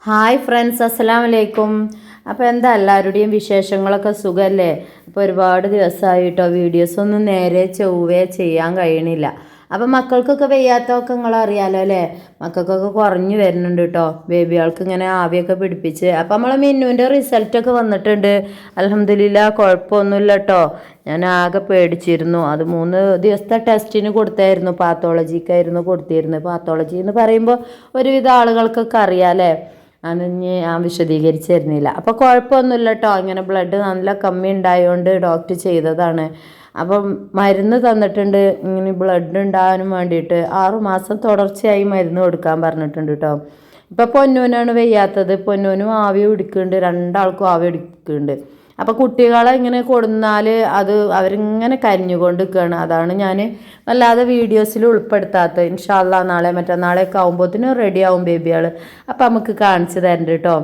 Hi friends, അസ്സലാമു അലൈക്കും. അപ്പോൾ എന്താ എല്ലാവരുടെയും വിശേഷങ്ങളൊക്കെ സുഖമല്ലേ? അപ്പോൾ ഒരുപാട് ദിവസമായിട്ടോ വീഡിയോസൊന്നും നേരെ ചൊവ്വേ ചെയ്യാൻ കഴിയണില്ല. അപ്പം മക്കൾക്കൊക്കെ വയ്യാത്തതൊക്കെ നിങ്ങളറിയാലോ അല്ലേ? മക്കൾക്കൊക്കെ കുറഞ്ഞു വരുന്നുണ്ട് കേട്ടോ. ബേബികൾക്ക് ഇങ്ങനെ ആവിയൊക്കെ പിടിപ്പിച്ച്. അപ്പം നമ്മളെ മിന്നുവിൻ്റെ റിസൾട്ടൊക്കെ വന്നിട്ടുണ്ട്. അൽഹംദുലില്ലാ, കുഴപ്പമൊന്നുമില്ല കേട്ടോ. ഞാൻ ആകെ പേടിച്ചിരുന്നു. അത് 3 ദിവസത്തെ ടെസ്റ്റിന് കൊടുത്തായിരുന്നു. പാത്തോളജിക്കായിരുന്നു കൊടുത്തിരുന്നത്. പാത്തോളജി എന്ന് പറയുമ്പോൾ ഒരുവിധ ആളുകൾക്കൊക്കെ അറിയാം അല്ലേ? അതിന് ഞാൻ വിശദീകരിച്ച് തരുന്നില്ല. അപ്പോൾ കുഴപ്പമൊന്നുമില്ല കേട്ടോ. ഇങ്ങനെ ബ്ലഡ് നല്ല കമ്മി ഉണ്ടായതുകൊണ്ട് ഡോക്ടർ ചെയ്തതാണ്. അപ്പം മരുന്ന് തന്നിട്ടുണ്ട്. ഇങ്ങനെ ബ്ലഡ് ഉണ്ടാകാനും വേണ്ടിയിട്ട് 6 മാസം തുടർച്ചയായി മരുന്ന് കൊടുക്കാൻ പറഞ്ഞിട്ടുണ്ട് കേട്ടോ. ഇപ്പം പൊന്നൂനാണ് വയ്യാത്തത്. പൊന്നൂനും ആവി പിടിക്കുന്നുണ്ട്, രണ്ടാൾക്കും ആവി പിടിക്കുന്നുണ്ട്. അപ്പോൾ കുട്ടികളെ ഇങ്ങനെ കൊടുന്നാൽ അത് അവരിങ്ങനെ കരഞ്ഞുകൊണ്ട് നിൽക്കുകയാണ്. അതാണ് ഞാൻ വല്ലാതെ വീഡിയോസിൽ ഉൾപ്പെടുത്താത്തത്. ഇൻഷാ അല്ലാ നാളെ മറ്റന്നാളെയൊക്കെ ആകുമ്പോഴത്തേനും റെഡിയാവും ബേബികൾ. അപ്പോൾ നമുക്ക് കാണിച്ചു തരണ്ട് കേട്ടോ.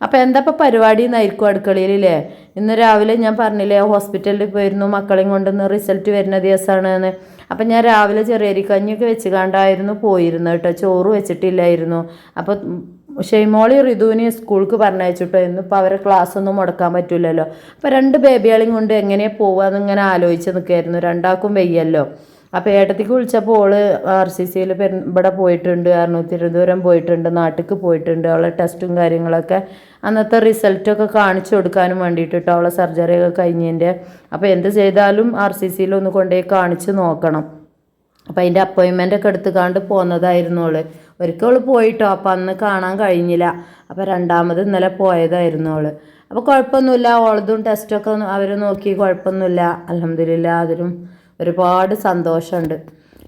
അപ്പോൾ എന്താ ഇപ്പോൾ പരിപാടി എന്നായിരിക്കും അടുക്കളയിലല്ലേ? ഇന്ന് രാവിലെ ഞാൻ പറഞ്ഞില്ലേ ഹോസ്പിറ്റലിൽ പോയിരുന്നു, മക്കളെയും കൊണ്ടുവന്ന് റിസൾട്ട് വരുന്ന ദിവസമാണെന്ന്. അപ്പം ഞാൻ രാവിലെ ചെറിയരിക്കഞ്ഞൊക്കെ വെച്ച് കണ്ടായിരുന്നു പോയിരുന്നു കേട്ടോ. ചോറ് വെച്ചിട്ടില്ലായിരുന്നു. അപ്പോൾ ഷെയ്മോളി റിതുവിന് സ്കൂൾക്ക് പറഞ്ഞയച്ചിട്ടോ. ഇന്നിപ്പോൾ അവരെ ക്ലാസ് ഒന്നും മുടക്കാൻ പറ്റില്ലല്ലോ. അപ്പോൾ 2 ബേബികളെയും കൊണ്ട് എങ്ങനെയാണ് പോവുക എന്നിങ്ങനെ ആലോചിച്ച് നിൽക്കുകയായിരുന്നു. രണ്ടാൾക്കും വയ്യല്ലോ. അപ്പോൾ ഏട്ടത്തിക്ക് വിളിച്ചപ്പോൾ ഓള് RCCയിൽ ഇവിടെ പോയിട്ടുണ്ട്, തിരുവനന്തപുരം പോയിട്ടുണ്ട്, നാട്ടിലേക്ക് പോയിട്ടുണ്ട്. അവളെ ടെസ്റ്റും കാര്യങ്ങളൊക്കെ അന്നത്തെ റിസൾട്ടൊക്കെ കാണിച്ചു കൊടുക്കാനും വേണ്ടിയിട്ട് കേട്ടോ. അവളെ സർജറിയൊക്കെ കഴിഞ്ഞതിൻ്റെ. അപ്പോൾ എന്ത് ചെയ്താലും RCCയിൽ ഒന്ന് കൊണ്ടുപോയി കാണിച്ച് നോക്കണം. അപ്പോൾ അതിൻ്റെ അപ്പോയിൻമെൻ്റൊക്കെ എടുത്തുകാണ്ട് പോന്നതായിരുന്നു അവള്. ഒരിക്കൽ അവൾ പോയിട്ടോ. അപ്പോൾ അന്ന് കാണാൻ കഴിഞ്ഞില്ല. അപ്പോൾ രണ്ടാമത് ഇന്നലെ പോയതായിരുന്നു അവള്. അപ്പോൾ കുഴപ്പമൊന്നുമില്ല. ഓളതും ടെസ്റ്റൊക്കെ അവർ നോക്കി, കുഴപ്പമൊന്നുമില്ല. അൽഹംദുലില്ലാ, അതിലും ഒരുപാട് സന്തോഷമുണ്ട്.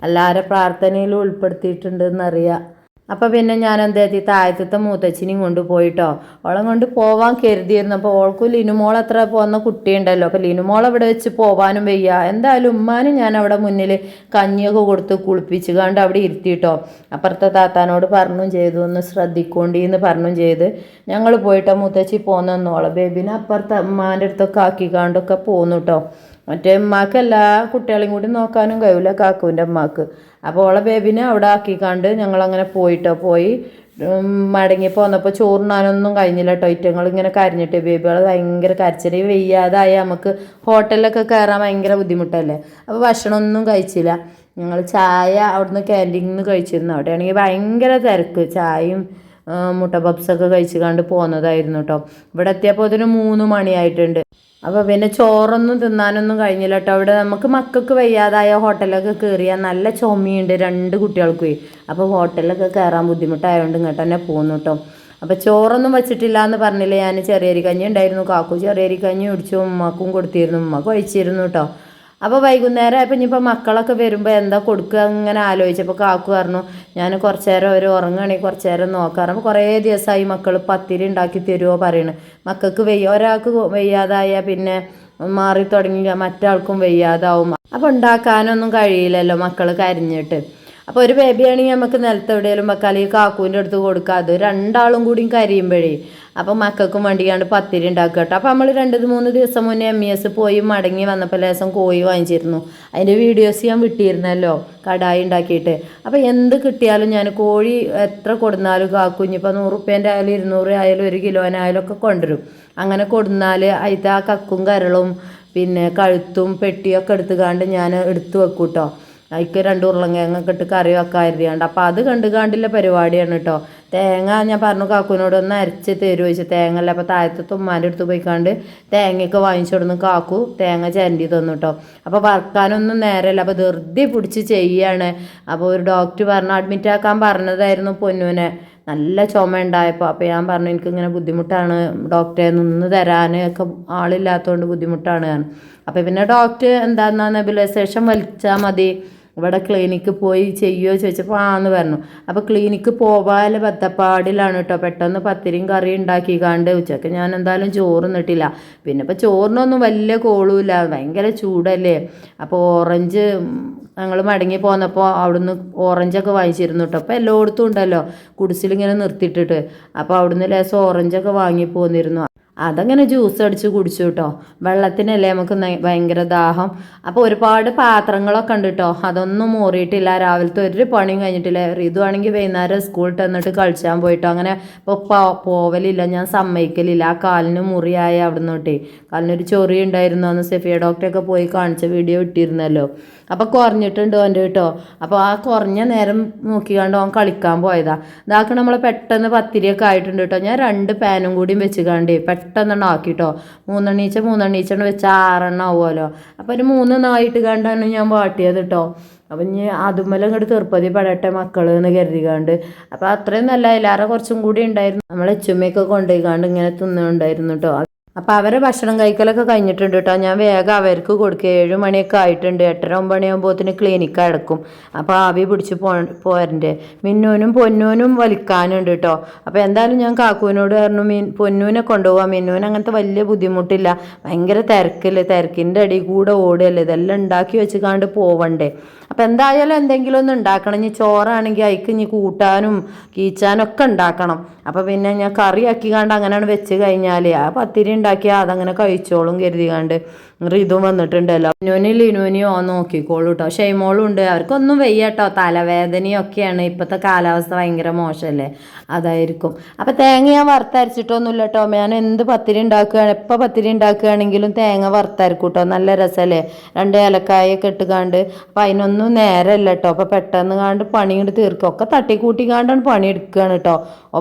എല്ലാവരും പ്രാർത്ഥനയിലും ഉൾപ്പെടുത്തിയിട്ടുണ്ട് എന്നറിയാം. അപ്പോൾ പിന്നെ ഞാൻ എന്താ താഴത്തെ മൂത്തച്ഛനെയും കൊണ്ട് പോയിട്ടോ. ഓളെ കൊണ്ട് പോവാൻ കരുതിയിരുന്നു. അപ്പോൾ ഓൾക്കും ലിനുമോൾ അത്ര പോകുന്ന കുട്ടിയുണ്ടല്ലോ. അപ്പോൾ ലിനുമോൾ അവിടെ വെച്ച് പോവാനും വയ്യ. എന്തായാലും ഉമ്മാനും ഞാൻ അവിടെ മുന്നിൽ കഞ്ഞിയൊക്കെ കൊടുത്ത് കുളിപ്പിച്ച് കണ്ട് അവിടെ ഇരുത്തിയിട്ടോ. അപ്പുറത്തെ താത്താനോട് പറഞ്ഞും ചെയ്തു, ഒന്ന് ശ്രദ്ധിക്കൊണ്ടി എന്ന് പറഞ്ഞും ചെയ്ത് ഞങ്ങൾ പോയിട്ടോ. മൂത്തച്ഛി പോന്നോളെ ബേബിനെ അപ്പുറത്തെ ഉമ്മാൻ്റെ അടുത്തൊക്കെ ആക്കിക്കാണ്ടൊക്കെ പോന്നു കേട്ടോ. മറ്റേ ഉമ്മാക്ക് എല്ലാ കുട്ടികളെയും കൂടി നോക്കാനും കഴിയില്ല കാക്കുവിൻ്റെ ഉമ്മാക്ക്. അപ്പോൾ ഓളെ ബേബിനെ അവിടെ ആക്കിക്കാണ്ട് ഞങ്ങളങ്ങനെ പോയി മടങ്ങി പോന്നപ്പോൾ ചോറിനാനൊന്നും കഴിഞ്ഞില്ല കേട്ടോ. ഐറ്റങ്ങൾ ഇങ്ങനെ കരഞ്ഞിട്ട് ബേബികൾ ഭയങ്കര കരച്ചിൽ. വെയ്യാതായി നമുക്ക് ഹോട്ടലിലൊക്കെ കയറാൻ ഭയങ്കര ബുദ്ധിമുട്ടല്ലേ. അപ്പോൾ ഭക്ഷണമൊന്നും കഴിച്ചില്ല. ഞങ്ങൾ ചായ അവിടുന്ന് ക്യാൻറ്റീനിൽ നിന്ന് കഴിച്ചിരുന്നു. അവിടെയാണെങ്കിൽ ഭയങ്കര തിരക്ക്. ചായയും മുട്ട പപ്സൊക്കെ കഴിച്ച് കണ്ട് പോകുന്നതായിരുന്നു കേട്ടോ. ഇവിടെ എത്തിയപ്പോൾ അതിന് 3 മണിയായിട്ടുണ്ട്. അപ്പോൾ പിന്നെ ചോറൊന്നും തിന്നാനൊന്നും കഴിഞ്ഞില്ല കേട്ടോ. അവിടെ നമുക്ക് മക്കൾക്ക് വയ്യാതായ ഹോട്ടലൊക്കെ കയറിയാൽ നല്ല ചുമയുണ്ട് 2 കുട്ടികൾക്ക്. അപ്പോൾ ഹോട്ടലിലൊക്കെ കയറാൻ ബുദ്ധിമുട്ടായതുകൊണ്ട് ഇങ്ങോട്ട് തന്നെ പോന്നു കേട്ടോ. അപ്പോൾ ചോറൊന്നും വെച്ചിട്ടില്ല എന്ന് പറഞ്ഞില്ലേ ഞാൻ. ചെറിയരിക്കഞ്ഞി ഉണ്ടായിരുന്നു. കാക്കു ചെറിയരിക്കഞ്ഞി കുടിച്ചു, ഉമ്മാക്കും കൊടുത്തിരുന്നു. ഉമ്മക്ക് കഴിച്ചിരുന്നു കേട്ടോ. അപ്പോൾ വൈകുന്നേരം ആയപ്പോൾ ഇനിയിപ്പോൾ മക്കളൊക്കെ വരുമ്പോൾ എന്താ കൊടുക്കുക അങ്ങനെ ആലോചിച്ചപ്പോൾ കാക്കു പറഞ്ഞു ഞാൻ കുറച്ച് നേരം അവർ ഉറങ്ങുകയാണെങ്കിൽ കുറച്ച് നേരം നോക്കാം. അപ്പോൾ കുറേ ദിവസമായി മക്കൾ പത്തിരി ഉണ്ടാക്കി തരുമോ പറയണ്. മക്കൾക്ക് ഒരാൾക്ക് വയ്യാതായാൽ പിന്നെ മാറി തുടങ്ങി മറ്റാൾക്കും വയ്യാതാവും. അപ്പോൾ ഉണ്ടാക്കാനൊന്നും കഴിയില്ലല്ലോ മക്കൾ കരഞ്ഞിട്ട്. അപ്പോൾ ഒരു ബേബിയാണെങ്കിൽ നമുക്ക് നിലത്ത് എവിടെയെങ്കിലും വെക്കാം, അല്ലെങ്കിൽ കാക്കൂൻ്റെ അടുത്ത് കൊടുക്കുക. അത് 2 ആളും കൂടിയും കരിയുമ്പോഴേ അപ്പോൾ മക്കൾക്കും വേണ്ടിയാണ്ട് പത്തിരി ഉണ്ടാക്കുക കേട്ടോ. അപ്പോൾ നമ്മൾ 2-3 ദിവസം മുന്നേ MES പോയി മടങ്ങി വന്നപ്പോൾ ലേശം കോഴി വാങ്ങിച്ചിരുന്നു. അതിൻ്റെ വീഡിയോസ് ഞാൻ വിട്ടിരുന്നല്ലോ, കടായി ഉണ്ടാക്കിയിട്ട്. അപ്പോൾ എന്ത് കിട്ടിയാലും ഞാൻ കോഴി എത്ര കൊടുന്നാലും കാക്കുഞ്ഞിപ്പോൾ 100 റുപ്യേൻ്റെ ആയാലും 200 ആയാലും 1 കിലോനായാലും ഒക്കെ കൊണ്ടുവരും. അങ്ങനെ കൊടുന്നാൽ അതിൽ ആ കക്കും കരളും പിന്നെ കഴുത്തും പെട്ടിയൊക്കെ എടുത്തുകാണ്ട് ഞാൻ എടുത്തു വെക്കും കേട്ടോ. അതിക്ക് 2 ഉരുളങ്കിഴങ്ങൊക്കെ ഇട്ട് കറി വെക്കാൻ കരുതിയാണ്ട്. അപ്പോൾ അത് കണ്ടുകാണ്ടില്ല പരിപാടിയാണ് കേട്ടോ. തേങ്ങ ഞാൻ പറഞ്ഞു കാക്കുവിനോട് ഒന്ന് അരച്ച് തരുമോ ചോദിച്ചു. തേങ്ങ അല്ല. അപ്പോൾ താഴത്തെ തുമ്മാൻ്റെ അടുത്ത് പോയിക്കാണ്ട് തേങ്ങയൊക്കെ വാങ്ങിച്ചു കൊടുന്ന് കാക്കു തേങ്ങ ചരണ്ടി തന്നു കേട്ടോ. അപ്പോൾ വറുക്കാനൊന്നും നേരമല്ല. അപ്പോൾ ധൃതി പിടിച്ച് ചെയ്യാണ്. അപ്പോൾ ഒരു ഡോക്ടർ പറഞ്ഞു അഡ്മിറ്റ് ആക്കാൻ പറഞ്ഞതായിരുന്നു പൊന്നൂനെ. നല്ല ചുമ ഉണ്ടായപ്പോൾ. അപ്പോൾ ഞാൻ പറഞ്ഞു എനിക്കിങ്ങനെ ബുദ്ധിമുട്ടാണ് ഡോക്ടറെ, നിന്ന് തരാൻ ഒക്കെ ആളില്ലാത്തതുകൊണ്ട് ബുദ്ധിമുട്ടാണ്. അപ്പോൾ പിന്നെ ഡോക്ടർ എന്താണെന്നാ നെബുലൈസേഷൻ വലിച്ചാൽ മതി, ഇവിടെ ക്ലിനിക്ക് പോയി ചെയ്യുമോ ചോദിച്ചപ്പോൾ ആന്ന് പറഞ്ഞു. അപ്പോൾ ക്ലിനിക്ക് പോകാൻ ബത്തപ്പാടിലാണ് കേട്ടോ. പെട്ടെന്ന് പത്തിരിയും കറിയും ഉണ്ടാക്കിക്കാണ്ട് ഉച്ചയ്ക്ക് ഞാൻ എന്തായാലും ചോറ് നിന്നിട്ടില്ല. പിന്നെ ഇപ്പോൾ ചോറിനൊന്നും വലിയ കോളുമില്ല, ഭയങ്കര ചൂടല്ലേ. അപ്പോൾ ഓറഞ്ച് ഞങ്ങൾ മടങ്ങി പോന്നപ്പോൾ അവിടുന്ന് ഓറഞ്ചൊക്കെ വാങ്ങിച്ചിരുന്നു കേട്ടോ. അപ്പോൾ എല്ലായിടത്തും ഉണ്ടല്ലോ കുടിസിലിങ്ങനെ നിർത്തിയിട്ടിട്ട്. അപ്പോൾ അവിടുന്ന് ലേശം ഓറഞ്ചൊക്കെ വാങ്ങി പോന്നിരുന്നു. അതങ്ങനെ ജ്യൂസ് അടിച്ച് കുടിച്ചു കേട്ടോ. വെള്ളത്തിനല്ലേ നമുക്ക് ഭയങ്കര ദാഹം. അപ്പോൾ ഒരുപാട് പാത്രങ്ങളൊക്കെ ഉണ്ട് കേട്ടോ. അതൊന്നും മോറിയിട്ടില്ല. രാവിലത്തെ ഒരു പണിയും കഴിഞ്ഞിട്ടില്ല. ഇതുവാണെങ്കിൽ വൈകുന്നേരം സ്കൂളിൽ തന്നിട്ട് കളിച്ചാൻ പോയിട്ടോ. അങ്ങനെ ഇപ്പോൾ പോവലില്ല, ഞാൻ സമ്മതിക്കലില്ല. ആ കാലിന് മുറിയായ അവിടെ നിന്നോട്ടേ കാലിനൊരു ചൊറി ഉണ്ടായിരുന്നു. അന്ന് സെഫിയ ഡോക്ടറൊക്കെ പോയി കാണിച്ച വീഡിയോ ഇട്ടിരുന്നല്ലോ. അപ്പോൾ കുറഞ്ഞിട്ടുണ്ട് ഓൻ്റെ കേട്ടോ. അപ്പോൾ ആ കുറഞ്ഞ നേരം നോക്കിക്കാണ്ട് ഓൻ കളിക്കാൻ പോയതാ. ഇതാക്കണം നമ്മൾ പെട്ടെന്ന് പത്തിരിയൊക്കെ ആയിട്ടുണ്ട് കേട്ടോ. ഞാൻ 2 പാനും കൂടിയും വെച്ച് കാണ്ടേ പെട്ടെന്ന് ആക്കിട്ടോ. മൂന്നെണ്ണീച്ചെണ്ണം വെച്ചാൽ 6 ആവുമല്ലോ. അപ്പോൾ ഒരു 3 കണ്ടാണ് ഞാൻ വാട്ടിയത് കേട്ടോ. അപ്പം ഇനി അതുമ്മലും ഇങ്ങോട്ട് തീർപ്പതി പെടട്ടെ മക്കൾ എന്ന് കരുതിക്കാണ്ട്. അപ്പോൾ അത്രയും നല്ല അതിലാറെ കുറച്ചും കൂടി ഉണ്ടായിരുന്നു. നമ്മളെ ചുമയൊക്കെ കൊണ്ടുപോയിക്കാണ്ട് ഇങ്ങനെ തിന്നുണ്ടായിരുന്നു കേട്ടോ. അപ്പോൾ അവരെ ഭക്ഷണം കഴിക്കലൊക്കെ കഴിഞ്ഞിട്ടുണ്ട് കേട്ടോ. ഞാൻ വേഗം അവർക്ക് കൊടുക്കുക. 7 മണിയൊക്കെ ആയിട്ടുണ്ട്. 8:30-9 മണിയാകുമ്പോഴത്തേന് ക്ലിനിക്ക് അടക്കും. അപ്പോൾ ആവി പിടിച്ച് പോരണ്ടേ. മിന്നൂനും പൊന്നൂനും വലിക്കാനുണ്ട് കേട്ടോ. അപ്പോൾ എന്തായാലും ഞാൻ കാക്കൂനോട് പറഞ്ഞു പൊന്നൂനെ കൊണ്ടുപോകാം. മിന്നൂന് അങ്ങനത്തെ വലിയ ബുദ്ധിമുട്ടില്ല. ഭയങ്കര തിരക്കിൻ്റെ അടിയിൽ കൂടെ ഓടുകയല്ലേ. ഇതെല്ലാം ഉണ്ടാക്കി വെച്ച് പോവണ്ടേ. അപ്പോൾ എന്തായാലും എന്തെങ്കിലും ഒന്ന് ഉണ്ടാക്കണം. ഇനി ചോറാണെങ്കിൽ അതിക്ക് ഇനി കൂട്ടാനും കീച്ചാനും ഒക്കെ ഉണ്ടാക്കണം. അപ്പോൾ പിന്നെ ഞാൻ കറിയാക്കി അങ്ങനെയാണ് വെച്ച് കഴിഞ്ഞാൽ ആ പത്തിരി ഉണ്ടാക്കിയാൽ അതങ്ങനെ കഴിച്ചോളും കരുതികാണ്ട്. ഇതും വന്നിട്ടുണ്ടല്ലോ. ലിനുവിനെയോ നോക്കിക്കോളൂ കേട്ടോ. ഷെയ്മോളും ഉണ്ട്. അവർക്കൊന്നും വയ്യ കേട്ടോ. തലവേദനയൊക്കെയാണ്. ഇപ്പോഴത്തെ കാലാവസ്ഥ ഭയങ്കര മോശമല്ലേ, അതായിരിക്കും. അപ്പോൾ തേങ്ങ ഞാൻ വറുത്തരച്ചിട്ടൊന്നുമില്ല കേട്ടോ. ഞാൻ എന്ത് പത്തിരി ഉണ്ടാക്കുകയാണ്, എപ്പോൾ പത്തിരി ഉണ്ടാക്കുകയാണെങ്കിലും തേങ്ങ വറുത്തരക്കും കേട്ടോ. നല്ല രസമല്ലേ. 2 ഏലക്കായൊക്കെ ഇട്ടുകാണ്ട്. അപ്പം അതിനൊന്നും നേരമല്ല കേട്ടോ. അപ്പോൾ പെട്ടെന്ന് പണി കൊണ്ട് തീർക്കും. ഒക്കെ തട്ടിക്കൂട്ടിക്കാണ്ടാണ് പണി എടുക്കുകയാണ് കേട്ടോ.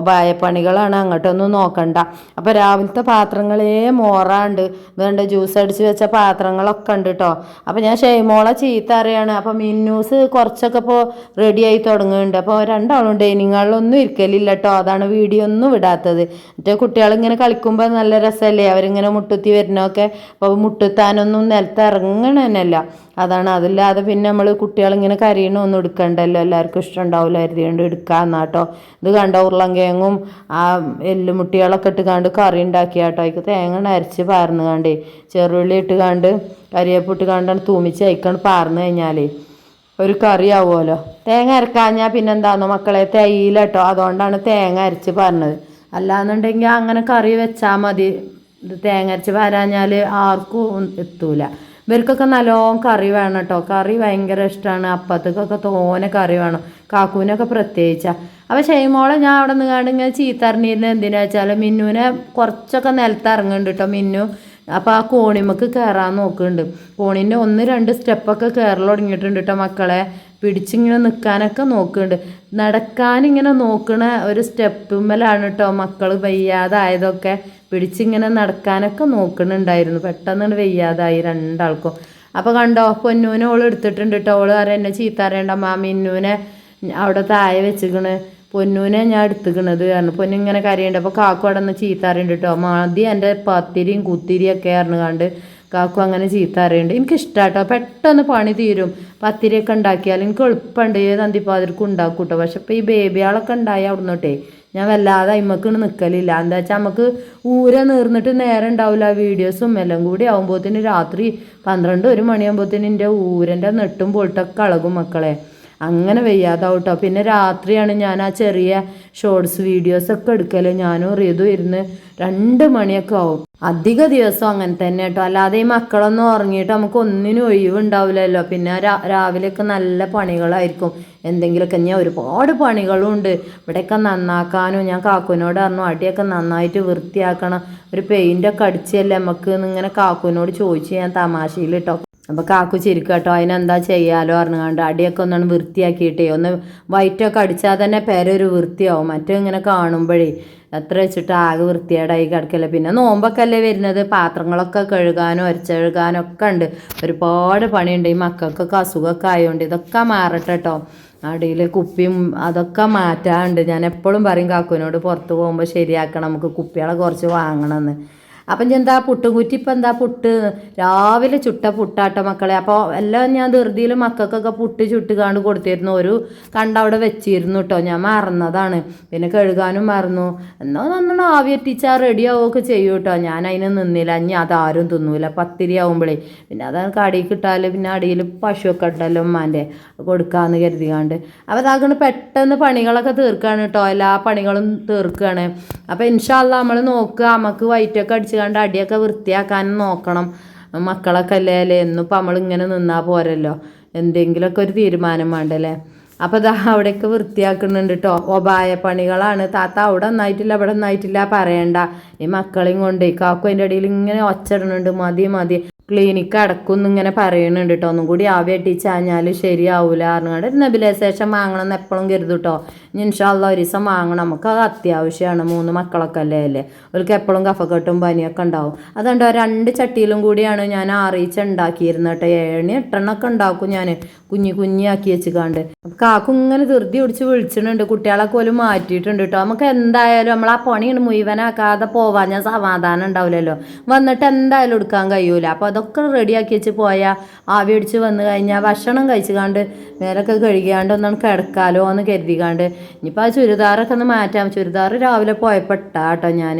പണികളാണ്, അങ്ങോട്ടൊന്നും നോക്കണ്ട. അപ്പോൾ രാവിലത്തെ പാത്രങ്ങളേ മോറാണ്ട്. ഇതുകൊണ്ട് ജ്യൂസ് അടിച്ച് വെച്ച പാത്രങ്ങളൊക്കെ ഉണ്ട് കേട്ടോ. അപ്പോൾ ഞാൻ ഷെയ്മോളെ ചീത്ത അറിയാണ്. അപ്പോൾ മിന്നൂസ് കുറച്ചൊക്കെ ഇപ്പോൾ റെഡിയായി തുടങ്ങുന്നുണ്ട്. അപ്പോൾ 2 ആളും ഡൈനിങ് ഹാളിലൊന്നും ഇരിക്കലില്ല കേട്ടോ. അതാണ് വീഡിയോ ഒന്നും വിടാത്തത്. മറ്റേ കുട്ടികളിങ്ങനെ കളിക്കുമ്പോൾ നല്ല രസമല്ലേ, അവരിങ്ങനെ മുട്ടുത്തി വരുന്നതൊക്കെ. അപ്പോൾ മുട്ടുത്താനൊന്നും നിലത്ത് ഇറങ്ങണതന്നെയല്ല. അതാണ്. അതില്ലാതെ പിന്നെ നമ്മൾ കുട്ടികളിങ്ങനെ കരയണമൊന്നും എടുക്കണ്ടല്ലോ. എല്ലാവർക്കും ഇഷ്ടം ഉണ്ടാവില്ല കരുതിയുണ്ട് എടുക്കാമെന്നാട്ടോ. ഇത് കണ്ട ഉരുളങ്കിഴങ്ങും ആ എല്ലുമുട്ടികളൊക്കെ ഇട്ടുകാണ്ട് കറി ഉണ്ടാക്കിയാട്ടോ. അതിക്ക് തേങ്ങ അരച്ച് പാർന്ന് കാണ്ടേ ചെറുള്ളി ഇട്ടുകാണ്ട് കരിവേപ്പിട്ട് കാണ്ടാണ് തൂമിച്ച് അയക്കാണ്ട് പാർന്ന് കഴിഞ്ഞാൽ ഒരു കറി ആവുമല്ലോ. തേങ്ങ അരക്കാഞ്ഞാൽ പിന്നെന്താണെന്നോ മക്കളെ, തേയില കേട്ടോ. അതുകൊണ്ടാണ് തേങ്ങ അരച്ച് പറഞ്ഞത്. അല്ലാന്നുണ്ടെങ്കിൽ അങ്ങനെ കറി വെച്ചാൽ മതി. ഇത് തേങ്ങ അരച്ച് പാരാഞ്ഞാൽ ആർക്കും എത്തൂല. ഇവർക്കൊക്കെ നല്ലോണം കറി വേണം കേട്ടോ. കറി ഭയങ്കര ഇഷ്ടമാണ്. അപ്പത്തേക്കൊക്കെ തോനെ കറി വേണം. കാക്കൂനൊക്കെ പ്രത്യേകിച്ചാണ്. അപ്പോൾ ഷെയ്മോളെ ഞാൻ അവിടെ നിന്ന് ഇങ്ങനെ ചീത്തറിഞ്ഞിരുന്നത് എന്തിനാ വെച്ചാൽ മിന്നുവിനെ കുറച്ചൊക്കെ നിലത്ത് ഇറങ്ങുന്നുണ്ട് കേട്ടോ മിന്നു. അപ്പോൾ ആ കോണിമക്ക് കയറാൻ നോക്കുന്നുണ്ട്. കോണിൻ്റെ 1-2 സ്റ്റെപ്പൊക്കെ കയറൽ തുടങ്ങിയിട്ടുണ്ട് കേട്ടോ മക്കളെ. പിടിച്ചിങ്ങനെ നിൽക്കാനൊക്കെ നോക്കുന്നുണ്ട്. നടക്കാനിങ്ങനെ നോക്കണ ഒരു സ്റ്റെപ്പുമ്മലാണ് കേട്ടോ മക്കൾ വയ്യാതായതൊക്കെ. പിടിച്ചിങ്ങനെ നടക്കാനൊക്കെ നോക്കണുണ്ടായിരുന്നു. പെട്ടെന്ന് വയ്യാതായി 2 ആൾക്കും. അപ്പോൾ കണ്ടോ പൊന്നൂനെ ഓൾ എടുത്തിട്ടുണ്ട് കേട്ടോ. ഓൾ എന്നെ ചീത്ത അറിയണ്ട മിന്നൂനെ അവിടെ താഴെ വെച്ചിക്കണ്, പൊന്നൂനെ ഞാൻ എടുത്തുക്കണത് കാരണം പൊന്നിങ്ങനെ കരയുണ്ട്. അപ്പോൾ കാക്കു അവിടെ നിന്ന് ചീത്ത അറിയുന്നുണ്ട് കേട്ടോ. മതി എൻ്റെ പത്തിരിയും കുത്തിരിയൊക്കെ അറിഞ്ഞുകൊണ്ട് കാക്കു അങ്ങനെ ചീത്ത അറിയുന്നുണ്ട്. എനിക്കിഷ്ടമാട്ടോ. പെട്ടെന്ന് പണി തീരും. പത്തിരിയൊക്കെ ഉണ്ടാക്കിയാൽ എനിക്ക് എളുപ്പമുണ്ട്. ഏത് അന്തിപ്പാതിരിക്കും ഉണ്ടാക്കും കേട്ടോ. പക്ഷെ ഇപ്പോൾ ഈ ബേബിയാളൊക്കെ ഉണ്ടായി അവിടെ നിന്നോട്ടേ ഞാൻ വല്ലാതെ അയിമക്ക് നിൽക്കലില്ല. എന്താ വെച്ചാൽ നമുക്ക് നീർന്നിട്ട് നേരം ഉണ്ടാവില്ല. വീഡിയോസും എല്ലാം കൂടി ആകുമ്പോഴത്തേന് രാത്രി 12-1 മണിയാകുമ്പോഴത്തേന് എൻ്റെ ഊരൻ്റെ നെട്ടും പൊളിട്ടൊക്കെ ഇളകും മക്കളെ. അങ്ങനെ വയ്യാതാവും കേട്ടോ. പിന്നെ രാത്രിയാണ് ഞാൻ ആ ചെറിയ ഷോർട്സ് വീഡിയോസൊക്കെ എടുക്കല്. ഞാനും റിയതും ഇരുന്ന് 2 മണിയൊക്കെ ആവും. അധിക ദിവസം അങ്ങനെ തന്നെ കേട്ടോ. അല്ലാതെ ഈ മക്കളൊന്നും ഉറങ്ങിയിട്ട് നമുക്ക് ഒന്നിനും ഒഴിവുണ്ടാവില്ലല്ലോ. പിന്നെ രാവിലെയൊക്കെ നല്ല പണികളായിരിക്കും. എന്തെങ്കിലുമൊക്കെ ഞാൻ ഒരുപാട് പണികളും ഉണ്ട്. ഇവിടെയൊക്കെ നന്നാക്കാനും ഞാൻ കാക്കുവിനോട് പറഞ്ഞു അടിയൊക്കെ നന്നായിട്ട് വൃത്തിയാക്കണം. ഒരു പെയിൻ്റൊക്കെ അടിച്ചല്ലേ നമുക്ക് എന്നിങ്ങനെ കാക്കുവിനോട് ചോദിച്ച് ഞാൻ തമാശയിൽ കേട്ടോ. അപ്പോൾ കാക്കു ചിരിക്കും കേട്ടോ. അതിനെന്താ ചെയ്യാലോ പറഞ്ഞുകൊണ്ട് അടിയൊക്കെ ഒന്നാണ് വൃത്തിയാക്കിയിട്ടേ ഒന്ന് വൈറ്റൊക്കെ അടിച്ചാൽ തന്നെ പേരൊരു വൃത്തിയാവും. മറ്റേ ഇങ്ങനെ കാണുമ്പോഴേ എത്ര വെച്ചിട്ട് ആകെ വൃത്തിയേടായി കിടക്കില്ല. പിന്നെ നോമ്പൊക്കെ അല്ലേ വരുന്നത്. പാത്രങ്ങളൊക്കെ കഴുകാനും അരച്ചഴുകാനും ഒക്കെ ഉണ്ട്. ഒരുപാട് പണിയുണ്ട്. ഈ മക്കൾക്കൊക്കെ അസുഖമൊക്കെ ആയതുകൊണ്ട് ഇതൊക്കെ മാറട്ടെ കേട്ടോ. അടിയിൽ കുപ്പിയും അതൊക്കെ മാറ്റാറുണ്ട്. ഞാൻ എപ്പോഴും പറയും കാക്കുവിനോട് പുറത്ത് പോകുമ്പോൾ ശരിയാക്കണം, നമുക്ക് കുപ്പികളെ കുറച്ച് വാങ്ങണമെന്ന്. അപ്പം എന്താ പുട്ടുകുറ്റി ഇപ്പം എന്താ പുട്ട് രാവിലെ ചുട്ട പുട്ടാട്ടോ മക്കളെ. അപ്പോൾ എല്ലാം ഞാൻ ധൃതിയിൽ മക്കൾക്കൊക്കെ പുട്ട് ചുട്ടുകാണ്ട് കൊടുത്തിരുന്നു. ഒരു കണ്ടവിടെ വെച്ചിരുന്നു കേട്ടോ, ഞാൻ മറന്നതാണ്. പിന്നെ കഴുകാനും മറന്നു. എന്നാൽ നല്ലോണം ആവിയറ്റിച്ചാൽ റെഡി ആവുകയൊക്കെ ചെയ്യും കേട്ടോ. ഞാൻ അതിന് നിന്നില്ല. ഇനി അതാരും തിന്നൂല പത്തിരി ആവുമ്പോഴേ. പിന്നെ അത് കടിയിൽ കിട്ടാൽ പിന്നെ അടിയിൽ പശുവൊക്കെ ഉണ്ടല്ലോ ഉമ്മാൻ്റെ, കൊടുക്കാമെന്ന് കരുതികാണ്ട്. അപ്പോൾ അതാകണം പെട്ടെന്ന് പണികളൊക്കെ തീർക്കുകയാണ് കേട്ടോ, എല്ലാ പണികളും തീർക്കുകയാണ്. അപ്പോൾ ഇൻഷാ അല്ലാ നമ്മൾ നോക്കുക, നമുക്ക് വയറ്റൊക്കെ അടിച്ച് കണ്ട് അടിയൊക്കെ വൃത്തിയാക്കാനും നോക്കണം. മക്കളൊക്കെ അല്ലേ എന്നിപ്പോൾ നമ്മളിങ്ങനെ നിന്നാൽ പോരല്ലോ, എന്തെങ്കിലുമൊക്കെ ഒരു തീരുമാനം വേണ്ടല്ലേ. അപ്പോൾ ഇതാ അവിടെയൊക്കെ വൃത്തിയാക്കുന്നുണ്ട് കേട്ടോ. ഒപായ പണികളാണ്. താത്ത അവിടെ ഒന്നായിട്ടില്ല ഇവിടെ ഒന്നായിട്ടില്ല പറയണ്ട. ഈ മക്കളെയും കൊണ്ട് കാക്കും അതിൻ്റെ ഇടയിൽ ഇങ്ങനെ ഒച്ചടുന്നുണ്ട്, മതി മതി ക്ലിനിക്ക് അടക്കുമെന്ന് ഇങ്ങനെ പറയുന്നുണ്ട് കേട്ടോ. ഒന്നും കൂടി ആവി അട്ടിച്ചാഞ്ഞാൽ ശരിയാവില്ല അറിഞ്ഞാണ്ട് നെബുലൈസേഷൻ വാങ്ങണം എന്ന് എപ്പോഴും കരുതും കേട്ടോ. ഇൻഷാ അല്ലാ ഒരു ദിവസം വാങ്ങണം, നമുക്ക് അത് അത്യാവശ്യമാണ്. 3 മക്കളൊക്കെ അല്ലേ അവർക്ക് എപ്പോഴും കഫക്കെട്ടും പനിയൊക്കെ ഉണ്ടാവും. അതുകൊണ്ടോ 2 ചട്ടിയിലും കൂടിയാണ് ഞാൻ ആറിയിച്ച ഉണ്ടാക്കിയിരുന്നത് കേട്ടോ. 7-8 ഉണ്ടാക്കും ഞാൻ കുഞ്ഞാക്കി വെച്ചുകാണ്ട്. കാക്കും ഇങ്ങനെ ധൃതി പിടിച്ച് വിളിച്ചിട്ടുണ്ട്, കുട്ടികളൊക്കെ പോലും മാറ്റിയിട്ടുണ്ട് കേട്ടോ. നമുക്ക് എന്തായാലും നമ്മൾ ആ പണി മുഴുവനാക്കാതെ പോവാൻ ഞാൻ സമാധാനം ഉണ്ടാവില്ലല്ലോ, വന്നിട്ട് എന്തായാലും എടുക്കാൻ കഴിയൂല. അപ്പോൾ അതൊക്കെ റെഡിയാക്കി വെച്ച് പോയാൽ ആവി അടിച്ച് വന്നു കഴിഞ്ഞാൽ ഭക്ഷണം കഴിച്ചുകാണ്ട് മേലൊക്കെ കഴുകിയാണ്ട് ഒന്നാണ് കിടക്കാലോ എന്ന് കരുതിക്കാണ്ട്. ഇനിയിപ്പോൾ ആ ചുരിദാറൊക്കെ ഒന്ന് മാറ്റാം. ചുരിദാർ രാവിലെ പോയപ്പോൾ കേട്ടോ ഞാൻ,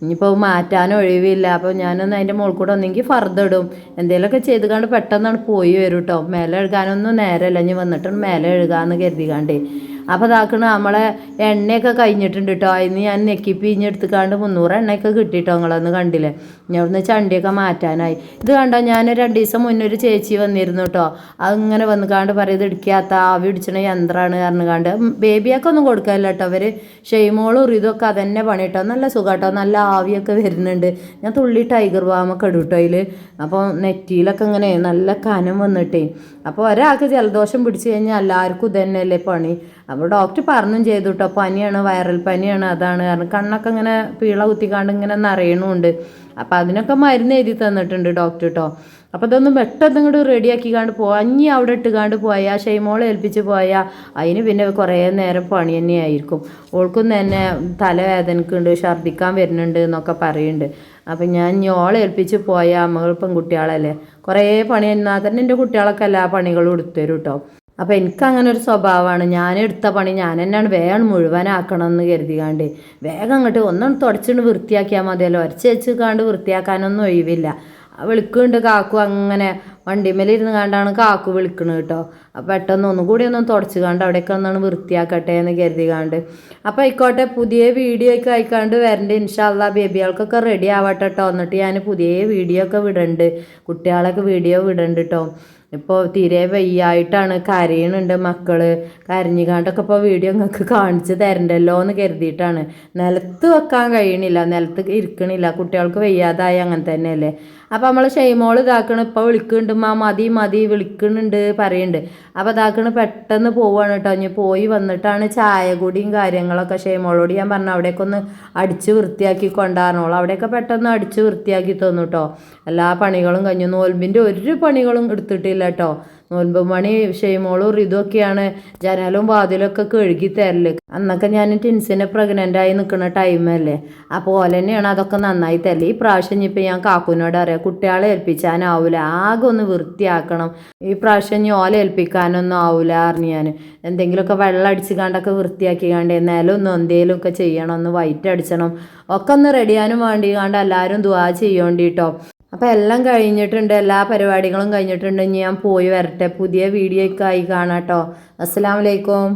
ഇനിയിപ്പോൾ മാറ്റാൻ ഒഴിവില്ല. അപ്പോൾ ഞാനൊന്ന് അതിൻ്റെ മുകളിൽ കൂടെ ഒന്നെങ്കിൽ ഫർദർ എന്തെങ്കിലുമൊക്കെ ചെയ്ത് കണ്ട് പെട്ടെന്നാണ് പോയി വരും കേട്ടോ. മേലെ എഴുകാനൊന്നും നേരമല്ല, ഇനി വന്നിട്ട് മേലെ എഴുകാമെന്ന് കരുതിക്കാണ്ടേ. അപ്പോൾ ഇതാക്കണ നമ്മളെ എണ്ണയൊക്കെ കഴിഞ്ഞിട്ടുണ്ട് കേട്ടോ. അതിന് ഞാൻ നെക്കി പിഴിഞ്ഞെടുത്തുകാണ്ട് 300 എണ്ണയൊക്കെ കിട്ടിയിട്ടോ. നിങ്ങളൊന്ന് കണ്ടില്ലേ, ഞാൻ അവിടുന്ന് ചണ്ടിയൊക്കെ മാറ്റാനായി. ഇത് കണ്ടോ, ഞാൻ 2 ദിവസം മുന്നേ ഒരു ചേച്ചി വന്നിരുന്നു കേട്ടോ. അതിങ്ങനെ വന്നുകാണ്ട് പറയുന്നത് ഇടിക്കാത്ത ആവി ഇടിച്ചണ യന്ത്രമാണ് പറഞ്ഞുകാണ്ട്. ബേബിയൊക്കെ ഒന്നും കൊടുക്കാനില്ല കേട്ടോ. അവർ ഷെയ്മോളും ഇതൊക്കെ അതന്നെ പണി കേട്ടോ. നല്ല സുഖം കേട്ടോ, നല്ല ആവിയൊക്കെ വരുന്നുണ്ട്. ഞാൻ തുള്ളി ടൈഗർ ബാമൊക്കെ ഇടും കേട്ടോ അതിൽ. അപ്പോൾ നെറ്റിയിലൊക്കെ ഇങ്ങനെ നല്ല കനം വന്നിട്ടേ. അപ്പോൾ ഒരാൾക്ക് ജലദോഷം പിടിച്ചു കഴിഞ്ഞാൽ എല്ലാവർക്കും ഇതന്നെയല്ലേ പണി. അപ്പോൾ ഡോക്ടർ പറഞ്ഞും ചെയ്തു കേട്ടോ, പനിയാണ്, വൈറൽ പനിയാണ്, അതാണ് കാരണം. കണ്ണൊക്കെ ഇങ്ങനെ പീള കുത്തിക്കാണ്ട് ഇങ്ങനെ നിറയണമുണ്ട്. അപ്പോൾ അതിനൊക്കെ മരുന്ന് എഴുതി തന്നിട്ടുണ്ട് ഡോക്ടർ കേട്ടോ. അപ്പോൾ ഇതൊന്നും പെട്ടെന്ന് ഇങ്ങോട്ട് റെഡിയാക്കിക്കാണ്ട് പോവാം. ഇനി അവിടെ ഇട്ടുകാണ്ട് പോയാൽ ഷെയ്മോളെ ഏൽപ്പിച്ച് പോയാൽ അതിന് പിന്നെ കുറേ നേരം പണി തന്നെയായിരിക്കും. ഓൾക്കും തന്നെ തലവേദനക്കുണ്ട്, ഛർദ്ദിക്കാൻ വരുന്നുണ്ട് എന്നൊക്കെ പറയുന്നുണ്ട്. അപ്പം ഞാൻ ഇനി ഓളെ ഏൽപ്പിച്ച് പോയാൽ നമ്മൾ പെൺകുട്ടികളല്ലേ, കുറേ പണി എന്നാൽ തന്നെ എൻ്റെ കുട്ടികളൊക്കെ എല്ലാ പണികളും എടുത്തു തരും കേട്ടോ. അപ്പോൾ എനിക്കങ്ങനെ ഒരു സ്വഭാവമാണ്, ഞാൻ എടുത്ത പണി ഞാൻ തന്നെയാണ് വേഗം മുഴുവനാക്കണം എന്ന് കരുതിക്കാണ്ട് വേഗം അങ്ങോട്ട് ഒന്നും തുടച്ചിട്ട് വൃത്തിയാക്കിയാൽ മതിയല്ലോ. ഒരച്ച് കാണ്ട് വൃത്തിയാക്കാനൊന്നും ഒഴിവില്ല. വിളിക്കുന്നുണ്ട് കാക്കു, അങ്ങനെ വണ്ടിമേലിരുന്ന് കണ്ടാണ് കാക്കു വിളിക്കുന്നത് കേട്ടോ. അപ്പോൾ പെട്ടെന്ന് ഒന്നും കൂടി ഒന്നും തുടച്ച് കണ്ട് അവിടെയൊക്കെ ഒന്നാണ് വൃത്തിയാക്കട്ടെ എന്ന് കരുതിക്കാണ്ട്. അപ്പോൾ ആയിക്കോട്ടെ, പുതിയ വീഡിയോ ഒക്കെ ആയിക്കാണ്ട് വരണ്ട് ഇൻഷാ അല്ലാ. ബേബികൾക്കൊക്കെ റെഡി ആവട്ടെ കേട്ടോ. എന്നിട്ട് ഞാൻ പുതിയ വീഡിയോ ഒക്കെ വിടണ്ട്, കുട്ടികളൊക്കെ വീഡിയോ വിടണ്ട് കേട്ടോ. ഇപ്പോൾ തീരെ വയ്യായിട്ടാണ്, കരയണുണ്ട് മക്കൾ. കരഞ്ഞുകാണ്ടൊക്കെ ഇപ്പോൾ വീഡിയോ നിങ്ങൾക്ക് കാണിച്ച് തരണ്ടല്ലോ എന്ന് കരുതിയിട്ടാണ്. നിലത്ത് വെക്കാൻ കഴിയണില്ല, നിലത്ത് ഇരിക്കണില്ല, കുട്ടികൾക്ക് വയ്യാതായി അങ്ങനെ തന്നെയല്ലേ. അപ്പോൾ നമ്മൾ ഷെയ്മോൾ ഇതാക്കണം, ഇപ്പോൾ വിളിക്കുന്നുണ്ട്, മതി മതി വിളിക്കുന്നുണ്ട് പറയുന്നുണ്ട്. അപ്പോൾ ഇതാക്കണ് പെട്ടെന്ന് പോവുകയാണ് കേട്ടോ. ഇനി പോയി വന്നിട്ടാണ് ചായ കുടിയും കാര്യങ്ങളൊക്കെ. ഷെയ്മോളോട് ഞാൻ പറഞ്ഞു അവിടേക്ക് ഒന്ന് അടിച്ച് വൃത്തിയാക്കി കൊണ്ടായിരുന്നോളൂ. അവിടെയൊക്കെ പെട്ടെന്ന് അടിച്ച് വൃത്തിയാക്കി തന്നു കേട്ടോ. എല്ലാ പണികളും കഴിഞ്ഞു. നോൽമ്പിൻ്റെ ഒരു പണികളും എടുത്തിട്ടില്ല കേട്ടോ. നോൽമ്പ് മണി ഷെയ്മോളും ഇതൊക്കെയാണ് ജനലും വാതിലൊക്കെ കഴുകി തരല്. അന്നൊക്കെ ഞാൻ ടിൻസിനെ പ്രഗ്നൻ്റായി നിൽക്കുന്ന ടൈമല്ലേ, അപ്പോൾ ഓല തന്നെയാണ് അതൊക്കെ നന്നായി തരല്. ഈ പ്രാവശ്യം ഇപ്പം ഞാൻ കാക്കുവിനോട് അറിയാം, കുട്ടികളെ ഏൽപ്പിച്ചാനാവില്ല, ആകെ ഒന്ന് വൃത്തിയാക്കണം. ഈ പ്രാവശ്യം ഇനി ഓല ഏൽപ്പിക്കാനൊന്നും ആവില്ല അറിഞ്ഞ് ഞാൻ എന്തെങ്കിലുമൊക്കെ വെള്ളം അടിച്ച് കണ്ടൊക്കെ വൃത്തിയാക്കി കണ്ട് നിലമൊന്നും എന്തേലും ഒക്കെ ചെയ്യണം, ഒന്ന് വൈറ്റ് അടിച്ചണം, ഒക്കെ ഒന്ന് റെഡിയാനും വേണ്ടി കണ്ട് എല്ലാവരും ദുആ ചെയ്യേണ്ടി കേട്ടോ. അപ്പോൾ എല്ലാം കഴിഞ്ഞിട്ടുണ്ട്, എല്ലാ പരിപാടികളും കഴിഞ്ഞിട്ടുണ്ട്. ഇനി ഞാൻ പോയി വരട്ടെ. പുതിയ വീഡിയോ ഒക്കെ ആയി കാണാം കേട്ടോ. അസ്സലാമു അലൈക്കും.